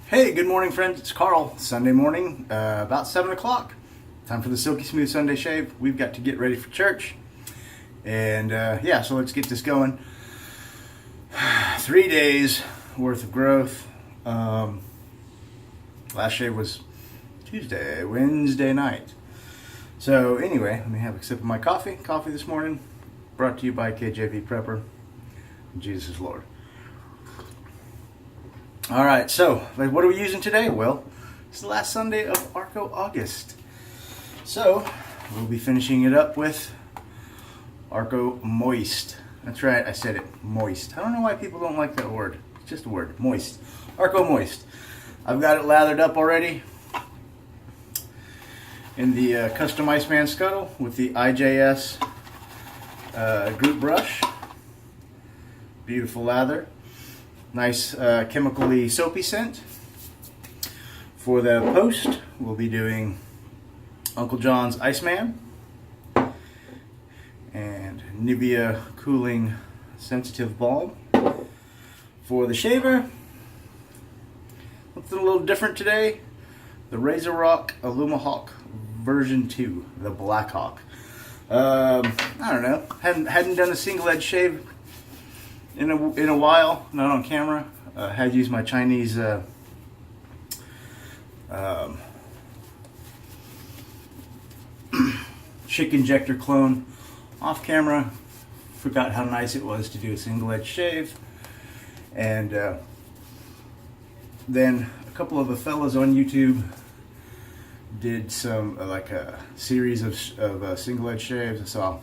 Hey, good morning, friends. It's Carl. Sunday morning, about 7 o'clock. Time for the Silky Smooth Sunday Shave. We've got to get ready for church. And yeah, so let's get this going. 3 days worth of growth. Last shave was Wednesday night. So anyway, let me have a sip of my coffee. Coffee this morning, brought to you by KJV Prepper. Jesus is Lord. All right, so what are we using today? Well, it's the last Sunday of Arko August. So we'll be finishing it up with Arko Moist. That's right, I said it, moist. I don't know why people don't like that word. It's just a word, moist. Arko Moist. I've got it lathered up already in the custom Iceman scuttle with the IJS group brush. Beautiful lather. Nice chemically soapy scent. For the post, we'll be doing Uncle John's Iceman and Nivea Cooling Sensitive Balm. For the shaver, something a little different today, the RazoRock Illumihawk version 2, the Black Hawk. I don't know, hadn't done a single edge shave in a while, not on camera. Had used my Chinese chick injector clone off camera. Forgot how nice it was to do a single edge shave. And then a couple of the fellas on YouTube did some like a series of single edge shaves. I saw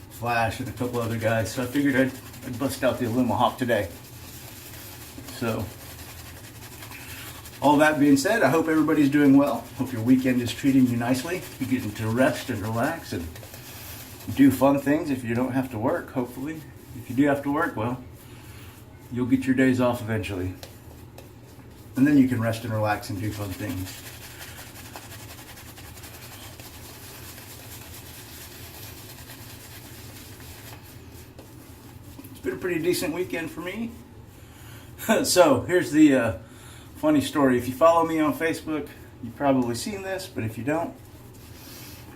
Flash and a couple other guys, so I figured I'd bust out the Illumihawk today. So, all that being said, I hope everybody's doing well. Hope your weekend is treating you nicely. You're getting to rest and relax and do fun things if you don't have to work, hopefully. If you do have to work, well, you'll get your days off eventually. And then you can rest and relax and do fun things. Been a pretty decent weekend for me. So here's the funny story. If you follow me on Facebook, you've probably seen this, but if you don't,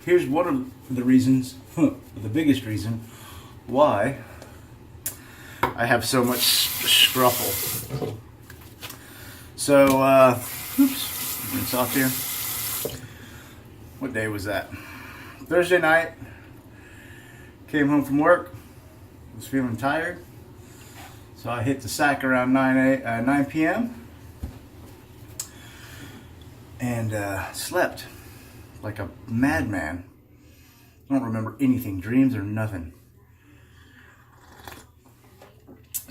here's one of the reasons, the biggest reason why I have so much scruffle. So oops, it's off here. What day was that? Thursday night. Came home from work. Was feeling tired, so I hit the sack around 9 p.m. and slept like a madman. I don't remember anything, dreams or nothing.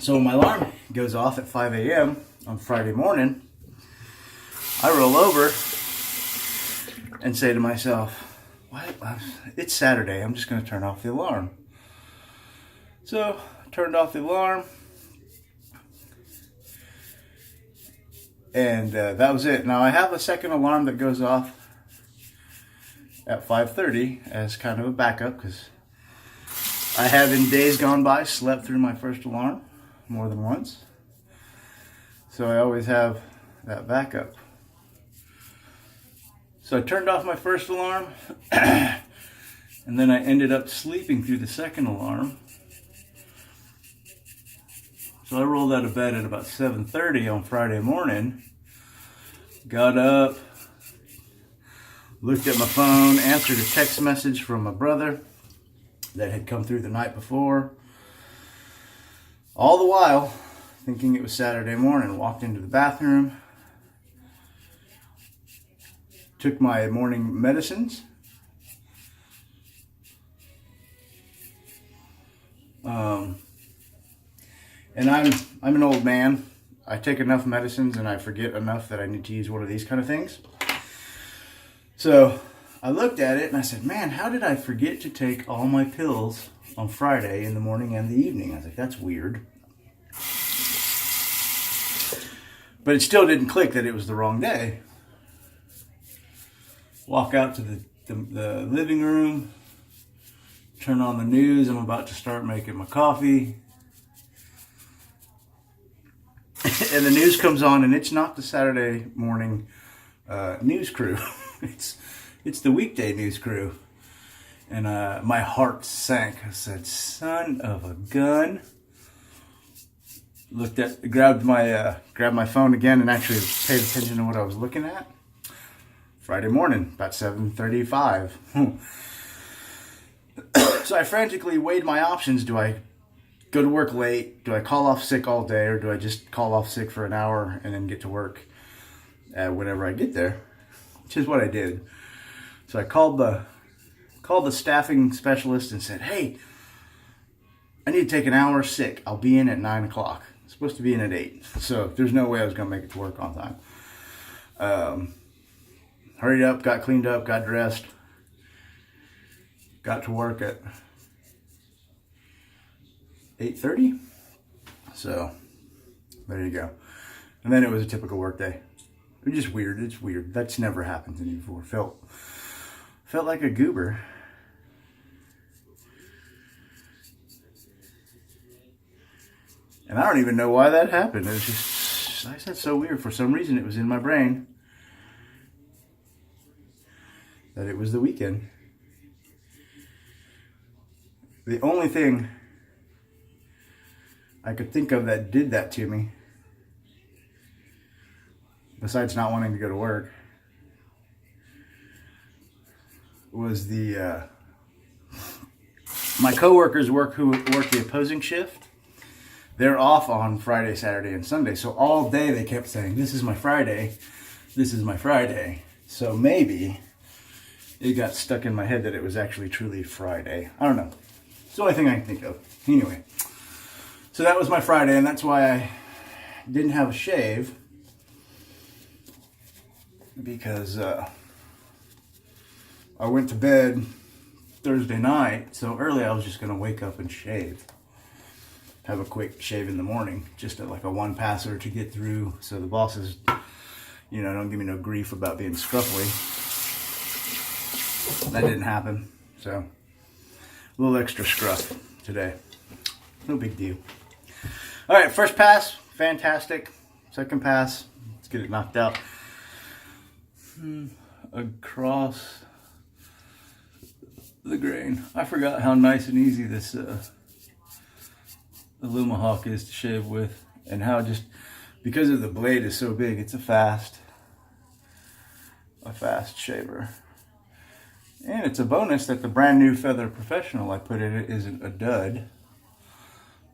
So when my alarm goes off at 5 a.m. on Friday morning, I roll over and say to myself, "What? It's Saturday, I'm just going to turn off the alarm." So, turned off the alarm, and that was it. Now, I have a second alarm that goes off at 5:30 as kind of a backup, because I have in days gone by slept through my first alarm more than once. So I always have that backup. So I turned off my first alarm, and then I ended up sleeping through the second alarm. So I rolled out of bed at about 7:30 on Friday morning, got up, looked at my phone, answered a text message from my brother that had come through the night before. All the while, thinking it was Saturday morning, walked into the bathroom, took my morning medicines, and I'm an old man. I take enough medicines and I forget enough that I need to use one of these kind of things. So I looked at it and I said, man, how did I forget to take all my pills on Friday in the morning and the evening? I was like, that's weird. But it still didn't click that it was the wrong day. Walk out to the living room, turn on the news. I'm about to start making my coffee. and the news comes on, and it's not the Saturday morning news crew. It's the weekday news crew. And my heart sank. I said, son of a gun. Grabbed my phone again and actually paid attention to what I was looking at. Friday morning, about 7:35. So I frantically weighed my options. Do I go to work late? Do I call off sick all day? Or do I just call off sick for an hour and then get to work whenever I get there? Which is what I did. So I called the staffing specialist and said, hey, I need to take an hour sick. I'll be in at 9 o'clock. I'm supposed to be in at 8. So there's no way I was going to make it to work on time. Hurried up, got cleaned up, got dressed. Got to work at 8:30. So there you go. And then it was a typical work day. It was just weird. It's weird. That's never happened to me before. Felt like a goober. And I don't even know why that happened. It was just, like I said, so weird. For some reason, it was in my brain that it was the weekend. The only thing I could think of that did that to me, besides not wanting to go to work, was my coworkers who work the opposing shift. They're off on Friday, Saturday, and Sunday. So all day they kept saying, this is my Friday. This is my Friday. So maybe it got stuck in my head that it was actually truly Friday. I don't know. It's the only thing I can think of. Anyway, so that was my Friday, and that's why I didn't have a shave. Because I went to bed Thursday night so early I was just going to wake up and shave. Have a quick shave in the morning, just like a one passer to get through so the bosses, don't give me no grief about being scruffly. That didn't happen, so a little extra scruff today. No big deal. All right, first pass, fantastic. Second pass, let's get it knocked out. Across the grain. I forgot how nice and easy this Illumahawk is to shave with, and how just because of the blade is so big, it's a fast shaver. And it's a bonus that the brand new Feather Professional I put in it isn't a dud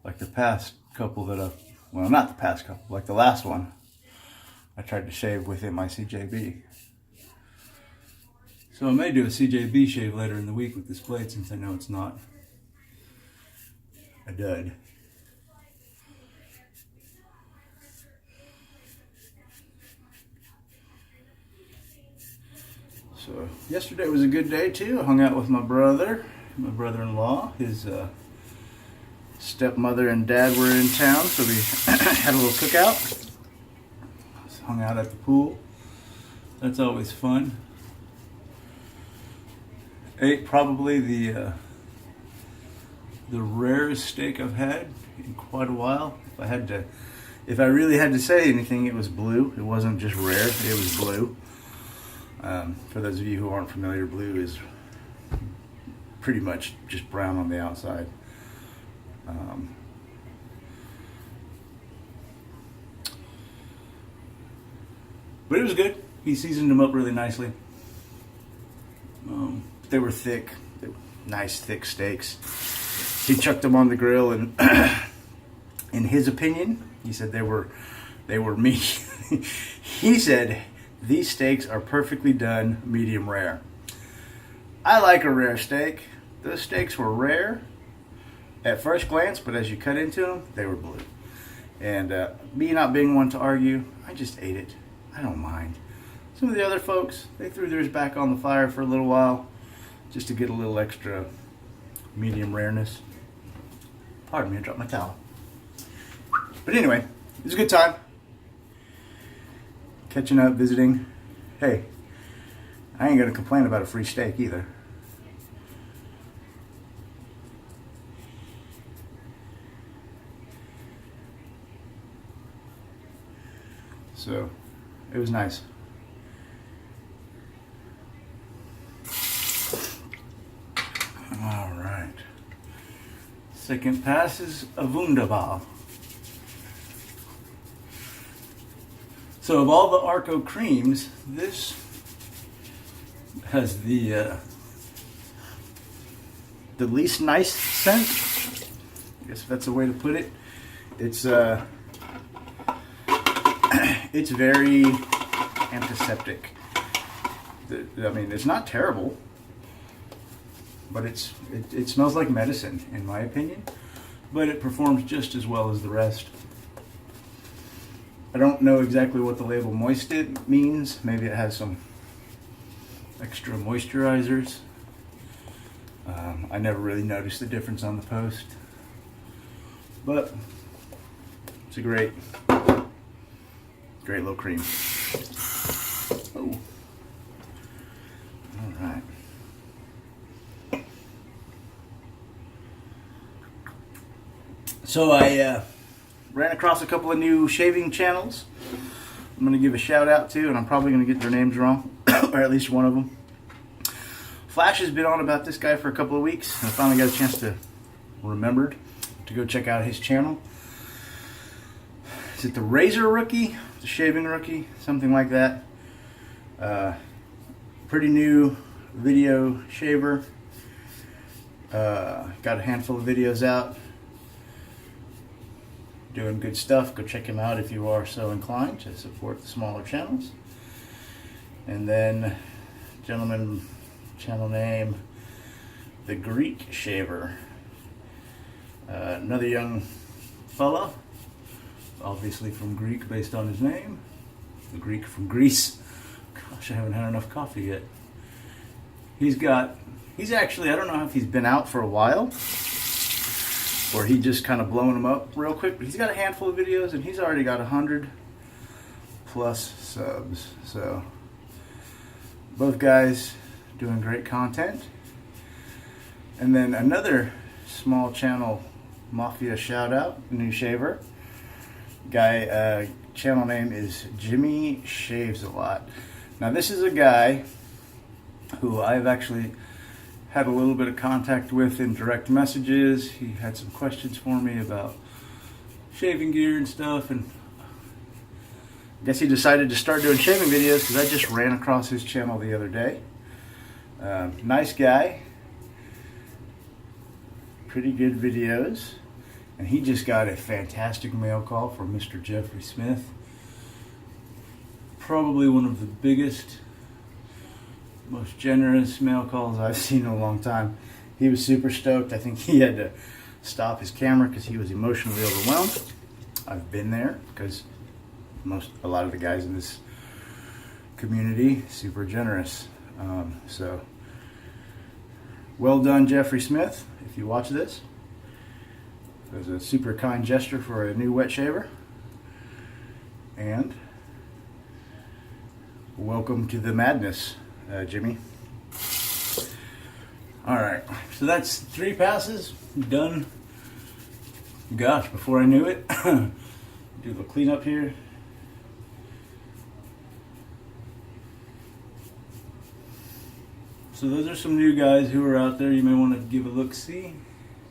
like the past couple not the past couple, like the last one I tried to shave within my CJB. So I may do a CJB shave later in the week with this blade, since I know it's not a dud. So yesterday was a good day too. I hung out with my brother-in-law. His stepmother and dad were in town, so we had a little cookout. Hung out at the pool. That's always fun. Ate probably the rarest steak I've had in quite a while. If I really had to say anything, it was blue. It wasn't just rare, it was blue. For those of you who aren't familiar, blue is pretty much just brown on the outside. But it was good. He seasoned them up really nicely. They were thick, nice thick steaks. He chucked them on the grill, and in his opinion, he said they were meat. He said these steaks are perfectly done, medium rare. I like a rare steak. Those steaks were rare at first glance, but as you cut into them, they were blue. And me not being one to argue, I just ate it. I don't mind. Some of the other folks, they threw theirs back on the fire for a little while just to get a little extra medium rareness. Pardon me, I dropped my towel. But anyway, it was a good time. Catching up, visiting. Hey, I ain't gonna complain about a free steak either. So it was nice. All right. Second pass is a wunderbar. So of all the Arko creams, this has the least nice scent. I guess that's a way to put it. It's it's very antiseptic. I mean, it's not terrible, but it smells like medicine, in my opinion. But it performs just as well as the rest. I don't know exactly what the label moist it means. Maybe it has some extra moisturizers. I never really noticed the difference on the post, but it's a great little cream. Oh, all right. So I ran across a couple of new shaving channels I'm going to give a shout out to, and I'm probably going to get their names wrong, or at least one of them. Flash has been on about this guy for a couple of weeks. I finally got a chance to remembered to go check out his channel. Is it the RazoRock? The Shaving Rookie? Something like that. Pretty new video shaver. Got a handful of videos out. Doing good stuff. Go check him out if you are so inclined to support the smaller channels. And then, gentleman, channel name, The Greek Shaver. Another young fella, obviously from Greek based on his name. The Greek from Greece. Gosh, I haven't had enough coffee yet. He's actually, I don't know if he's been out for a while, or he just kind of blowing them up real quick, but he's got a handful of videos and he's already got 100+ subs. So both guys doing great content. And then another small channel mafia shout out, new shaver guy. Channel name is Jimmy Shaves a Lot. Now this is a guy who I've actually had a little bit of contact with in direct messages. He had some questions for me about shaving gear and stuff, and I guess he decided to start doing shaving videos because I just ran across his channel the other day. Nice guy, pretty good videos, and he just got a fantastic mail call from Mr. Jeffrey Smith. Probably one of the biggest, most generous mail calls I've seen in a long time. He was super stoked. I think he had to stop his camera because he was emotionally overwhelmed. I've been there because a lot of the guys in this community super generous. So well done, Jeffrey Smith, if you watch this. It was a super kind gesture for a new wet shaver. And welcome to the madness, Jimmy. Alright, so that's 3 passes done. Gosh, before I knew it. Do the cleanup here. So those are some new guys who are out there. You may want to give a look-see.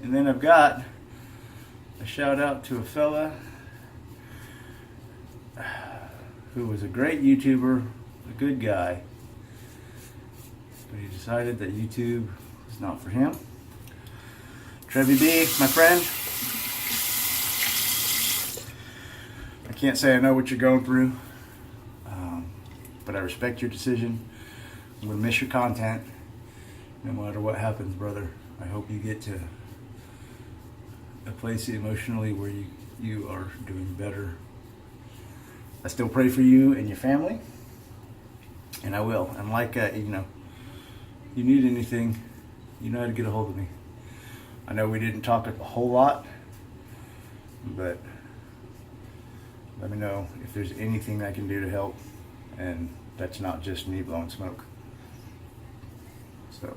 And then I've got a shout out to a fella who was a great YouTuber, a good guy, but he decided that YouTube is not for him. Trevi B, my friend, I can't say I know what you're going through, but I respect your decision. I'm going to miss your content no matter what happens, brother. I hope you get to a place emotionally where you are doing better. I still pray for you and your family, and I will. And like, you need anything, you know how to get a hold of me. I know we didn't talk a whole lot, but let me know if there's anything I can do to help, and that's not just me blowing smoke. So,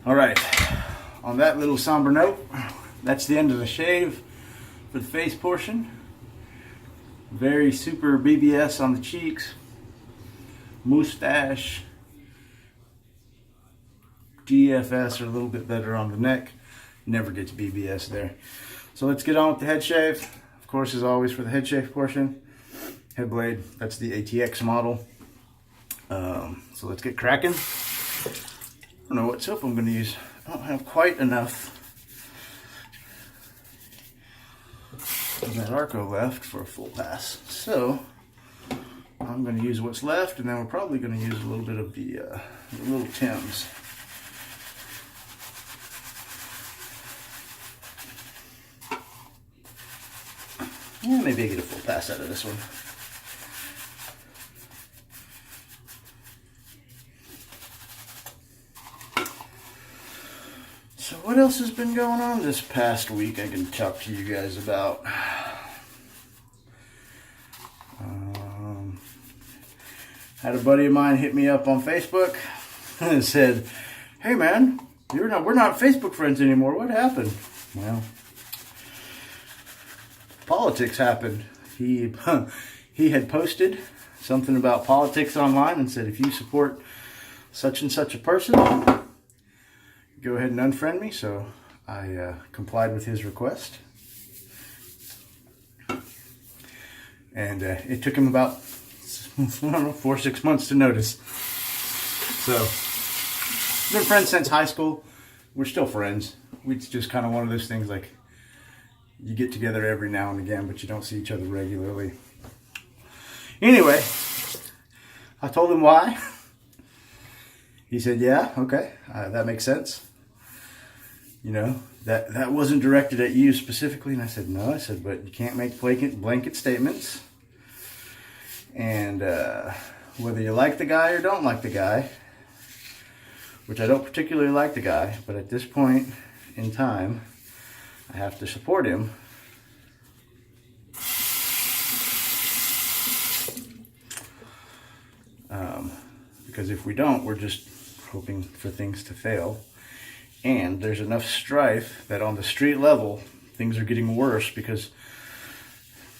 all right, on that little somber note, that's the end of the shave for the face portion. Very super BBS on the cheeks. Mustache. GFS are a little bit better on the neck. Never gets BBS there. So let's get on with the head shave. Of course, as always, for the head shave portion, head blade, that's the ATX model. So let's get cracking. I don't know what soap I'm going to use. I don't have quite enough of that Arko left for a full pass. So I'm going to use what's left, and then we're probably going to use a little bit of the little Tims. Yeah, maybe I get a full pass out of this one. So what else has been going on this past week I can talk to you guys about? Had a buddy of mine hit me up on Facebook and said, "Hey man, we're not Facebook friends anymore. What happened?" Well, politics happened. He had posted something about politics online and said, if you support such and such a person, go ahead and unfriend me. So I complied with his request. And it took him about, I don't know, 4 or 6 months to notice. So, we've been friends since high school. We're still friends. It's just kind of one of those things like, you get together every now and again, but you don't see each other regularly. Anyway, I told him why. He said, yeah, okay, that makes sense. You know, that wasn't directed at you specifically. And I said, no. I said, but you can't make blanket statements. And whether you like the guy or don't like the guy, which I don't particularly like the guy, but at this point in time, I have to support him. Because if we don't, we're just hoping for things to fail. And there's enough strife that on the street level, things are getting worse because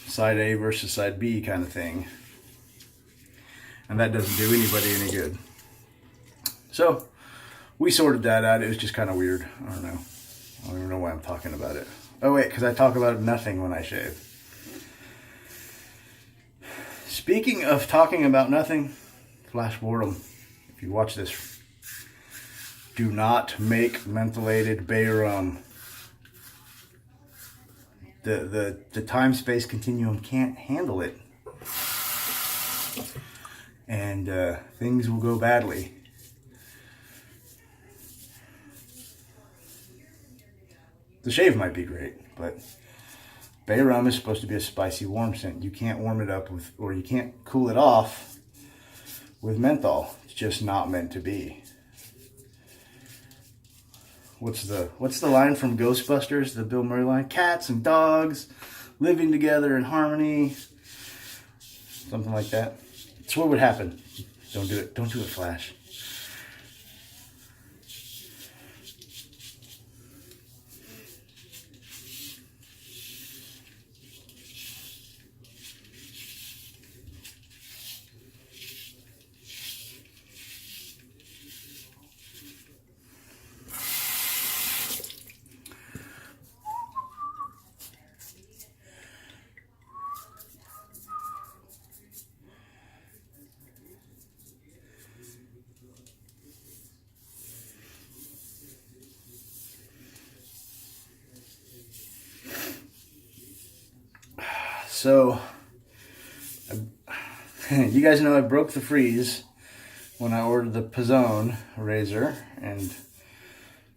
side A versus side B kind of thing. And that doesn't do anybody any good. So we sorted that out. It was just kind of weird. I don't know. I don't even know why I'm talking about it. Oh wait, because I talk about nothing when I shave. Speaking of talking about nothing, flash boredom. If you watch this, do not make mentholated bay rum. The time-space continuum can't handle it. And things will go badly. The shave might be great, but bay rum is supposed to be a spicy, warm scent. You can't warm it up with, or you can't cool it off with menthol. It's just not meant to be. What's the line from Ghostbusters, the Bill Murray line? Cats and dogs living together in harmony. Something like that. That's what would happen. Don't do it. Don't do it, Flash. So, you guys know I broke the freeze when I ordered the Pizzone razor and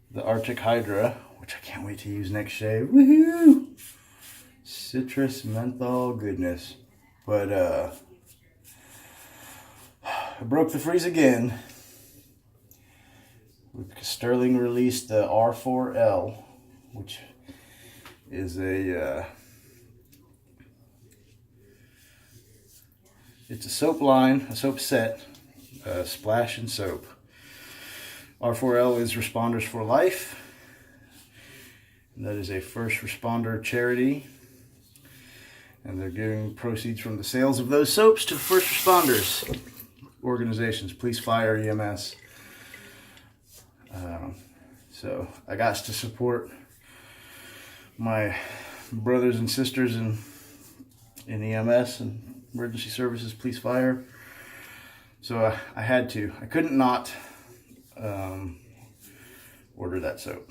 the Arctic Hydra, which I can't wait to use next shave. Woohoo! Citrus menthol goodness. But I broke the freeze again because Sterling released the R4L, which is it's a soap line, a soap set, splash and soap. R4L is Responders for Life. And that is a first responder charity. And they're giving proceeds from the sales of those soaps to first responders organizations, police, fire, EMS. So I got to support my brothers and sisters in EMS and emergency services, police, fire. So I had to. I couldn't not order that soap.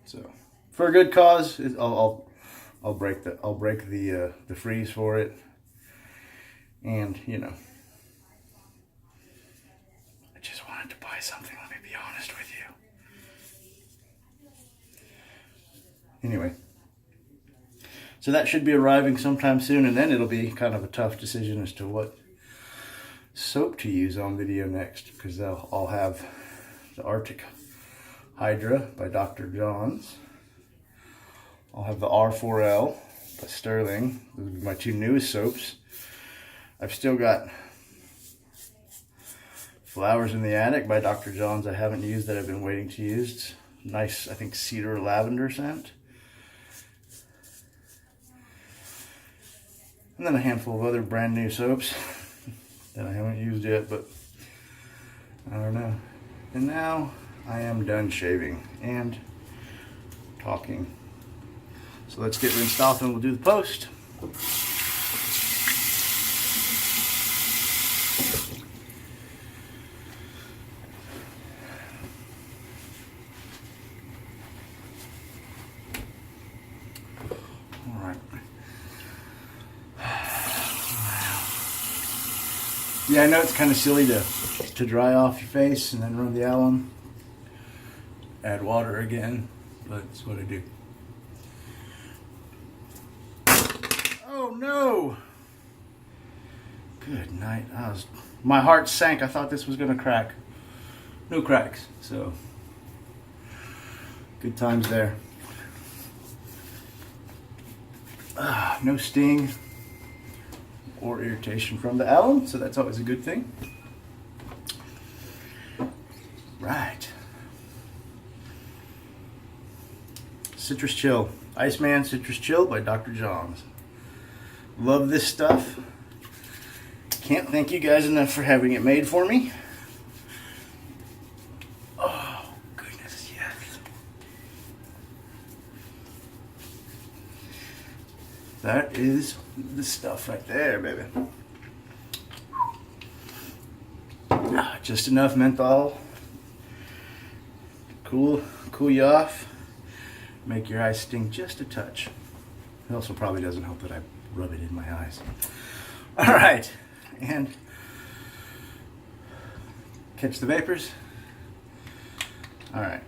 So for a good cause, I'll break the freeze for it. And you know, I just wanted to buy something. Let me be honest with you. Anyway, so that should be arriving sometime soon, and then it'll be kind of a tough decision as to what soap to use on video next, because I'll have the Arctic Hydra by Dr. John's. I'll have the R4L by Sterling. Those will be my two newest soaps. I've still got Flowers in the Attic by Dr. John's I haven't used that I've been waiting to use. It's nice, I think, cedar lavender scent. And then a handful of other brand new soaps that I haven't used yet, but I don't know. And now I am done shaving and talking. So let's get rinsed off and we'll do the post. All right. Yeah, I know it's kind of silly to dry off your face and then run the alum, add water again, but it's what I do. Oh no! Good night. My heart sank. I thought this was gonna crack. No cracks. So good times there. No sting or irritation from the alum, so that's always a good thing. Right. Citrus Chill. Iceman Citrus Chill by Dr. John's. Love this stuff. Can't thank you guys enough for having it made for me. Oh, goodness, yes. That is the stuff right there, baby. Just enough menthol. Cool you off. Make your eyes sting just a touch. It also probably doesn't help that I rub it in my eyes. All right, and catch the vapors. All right,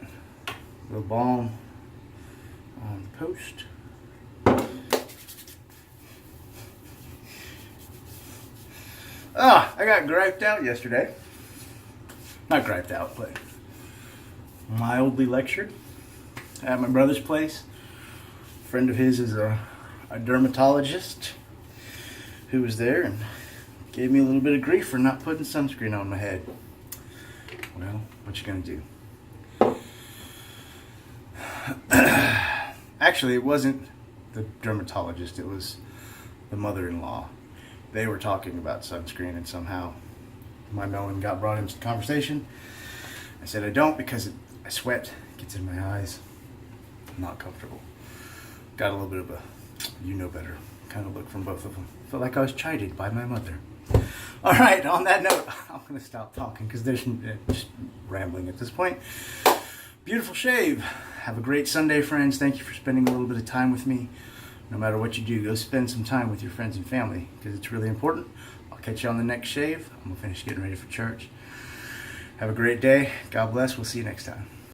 a little balm on the post. I got griped out yesterday. Not griped out, but mildly lectured at my brother's place. A friend of his is a dermatologist who was there and gave me a little bit of grief for not putting sunscreen on my head. Well, what you gonna do? Actually, it wasn't the dermatologist, it was the mother-in-law. They were talking about sunscreen, and somehow my melon got brought into the conversation. I said I don't because I sweat, it gets in my eyes. I'm not comfortable. Got a little bit of a you know better kind of look from both of them. Felt like I was chided by my mother. All right, on that note, I'm going to stop talking because there's just rambling at this point. Beautiful shave. Have a great Sunday, friends. Thank you for spending a little bit of time with me. No matter what you do, go spend some time with your friends and family because it's really important. I'll catch you on the next shave. I'm going to finish getting ready for church. Have a great day. God bless. We'll see you next time.